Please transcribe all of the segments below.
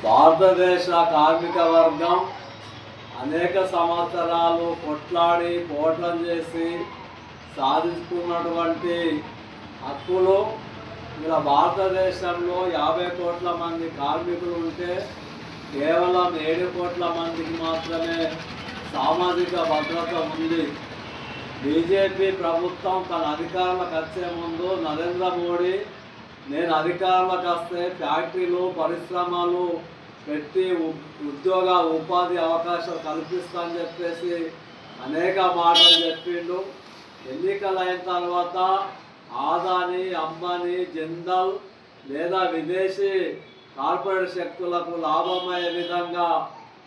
భారతదేశ కార్మిక వర్గం అనేక సంవత్సరాలు కొట్లాడి పోరాటం చేసి సాధించుకున్నటువంటి హక్కులు ఇలా భారతదేశంలో 50 కోట్ల మంది కార్మికులు ఉంటే కేవలం 7 కోట్ల మందికి మాత్రమే సామాజిక భద్రత ఉంది. బీజేపీ ప్రభుత్వం తన అధికారంలోకి వచ్చే ముందు నరేంద్ర మోడీ నేను అధికారంలోకి వస్తే ఫ్యాక్టరీలు పరిశ్రమలు పెట్టి ఉద్యోగ ఉపాధి అవకాశాలు కల్పిస్తానని చెప్పేసి అనేక మాటలు చెప్పిండు. ఎన్నికలైన తర్వాత ఆదాని అంబానీ జిందాల్ లేదా విదేశీ కార్పొరేట్ శక్తులకు లాభమయ్యే విధంగా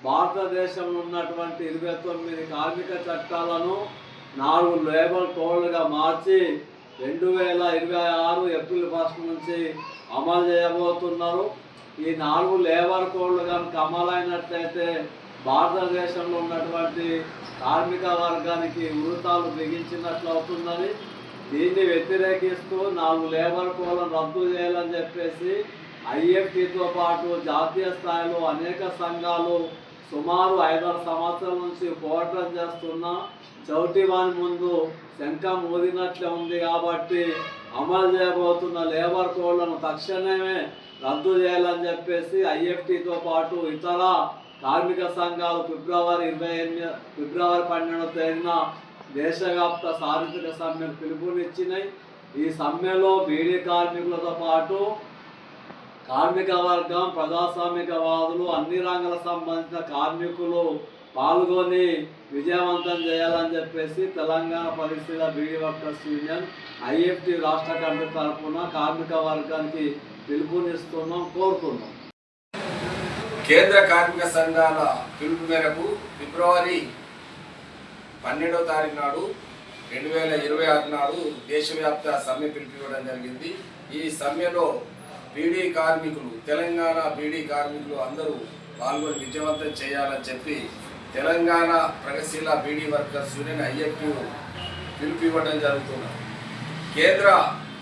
భారతదేశంలో ఉన్నటువంటి 29 కార్మిక చట్టాలను 4 లేబర్ కోడ్లుగా మార్చి 2026 ఏప్రిల్ 1 నుంచి అమలు చేయబోతున్నారు. ఈ 4 లేబర్ కోడ్లు కనుక అమలైనట్లయితే భారతదేశంలో ఉన్నటువంటి కార్మిక వర్గానికి ఉరుతాలు బిగించినట్లు అవుతున్నది. దీన్ని వ్యతిరేకిస్తూ 4 లేబర్ కోడ్లను రద్దు చేయాలని చెప్పేసి ఐఎఫ్టీతో పాటు జాతీయ స్థాయిలో అనేక సంఘాలు సుమారు 5 సంవత్సరాల నుంచి పోరాటం చేస్తున్న చౌటివాని ముందు శంఖం ఊదినట్లే ఉంది. కాబట్టి అమలు చేయబోతున్న లేబర్ కోడ్లను తక్షణమే రద్దు చేయాలని చెప్పేసి ఐఎఫ్టీతో పాటు ఇతర కార్మిక సంఘాలు ఫిబ్రవరి 12వ తేదీన దేశవ్యాప్త సార్వత్రిక సమ్మెను పిలుపునిచ్చినాయి. ఈ సమ్మెలో బీడీ కార్మికులతో పాటు కార్మిక వర్గం ప్రజాస్వామికవాదులు అన్ని రంగాలకు సంబంధించిన కార్మికులు పాల్గొని విజయవంతం చేయాలని చెప్పేసి తెలంగాణ పరిస్థితుల బీడీ వర్కర్స్ యూనియన్ ఐఎఫ్టీ రాష్ట్ర కమిటీ తరఫున కార్మిక వర్గానికి పిలుపునిస్తున్నాం, కోరుతున్నాం. కేంద్ర కార్మిక సంఘాల పిలుపు మేరకు ఫిబ్రవరి 12వ తారీఖు నాడు 2026 నాడు దేశవ్యాప్త సమ్మె పిలుపునివ్వడం జరిగింది. ఈ సమ్మెలో బీడీ కార్మికులు, తెలంగాణ బీడీ కార్మికులు అందరూ పాల్గొని విజయవంతం చేయాలని చెప్పి తెలంగాణ ప్రగతిశీల బీడీ వర్కర్స్ యూనియన్ ఐఎఫ్టీ పిలుపు ఇవ్వడం జరుగుతున్నది. కేంద్ర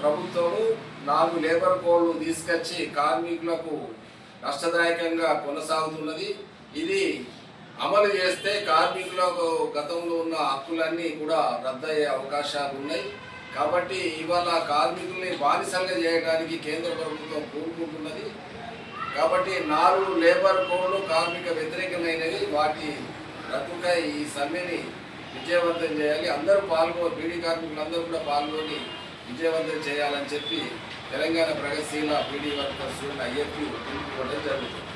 ప్రభుత్వము 4 లేబర్ కోడ్లు తీసుకొచ్చి కార్మికులకు నష్టదాయకంగా కొనసాగుతున్నది. ఇది అమలు చేస్తే కార్మికులకు గతంలో ఉన్న హక్కులన్నీ కూడా రద్దయ్యే అవకాశాలు ఉన్నాయి. కాబట్టి ఇవాళ కార్మికుల్ని బానిసంగా చేయడానికి కేంద్ర ప్రభుత్వం కోరుకుంటున్నది. కాబట్టి 4 లేబర్ కోడ్లు కార్మిక వ్యతిరేకమైనవి, వాటి రద్దుకై ఈ సమ్మెని విజయవంతం చేయాలి. అందరూ బీడీ కార్మికులందరూ కూడా పాల్గొని విజయవంతం చేయాలని చెప్పి తెలంగాణ ప్రగతిశీల బీడీ వర్కర్స్ ఐఎఫ్టీ పిలుపు ఇవ్వడం జరుగుతుంది.